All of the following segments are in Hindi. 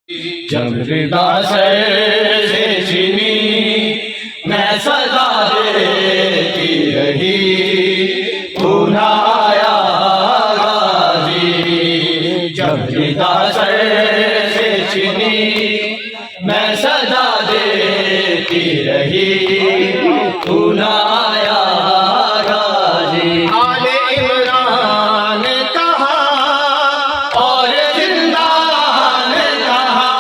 जब रिदा से चीनी मैं सदा देती रही, तू ना आया गाजी। जब रिदा से चीनी मैं सदा देती रही, तू ना आया गाजी। आले इमरान ने कहा और जिंदा ने कहा,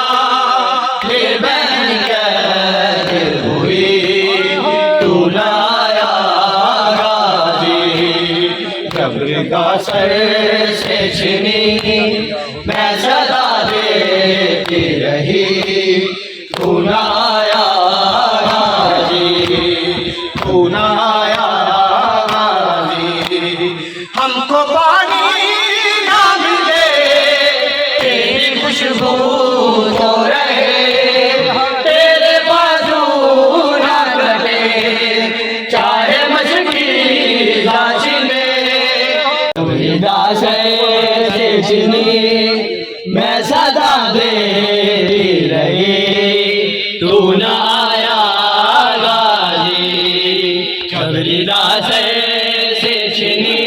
ले बहन कैद हुई, तू ना आया गाजी। जब रिदा सर से छिनी मैं सदा देती रही, तू ना आया गाजी, तू ना आया गाजी। हमको पानी ना मिले तेरी खुशबू तो रहे, तेरे बाजू ना कटे चाहे मछली लाचिने। रिदा से छिनी मैं सदा देती रही, तू ना आया गाजी। जब रिदा से छिनी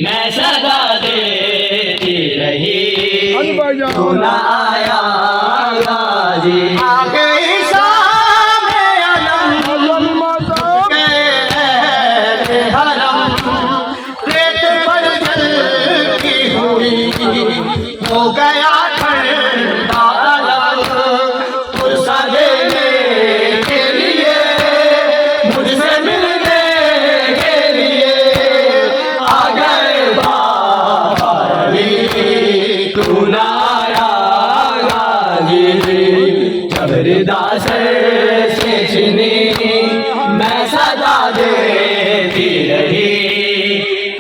मैं सदा देती रही, तू ना आया गाजी। आ गई शामे अलम के हरम, रेत पर जलती हुई हो गया ठंडा अलम। गुस्सा देने के लिए मुझसे मिलने के लिए आ गए बाबा अली, तू ना आया गाजी। जब रिदा से छिनी मैं सदा देती रही,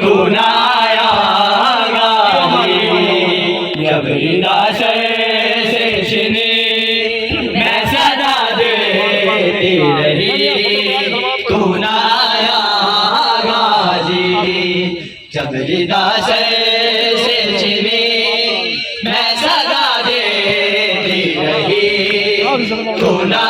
तू ना आया गाजी। जब रिदा से छिनी मैं सदा देती रही, तू ना आया गाजी। जब रिदा से छिनी मैं सदा देती रही, तू ना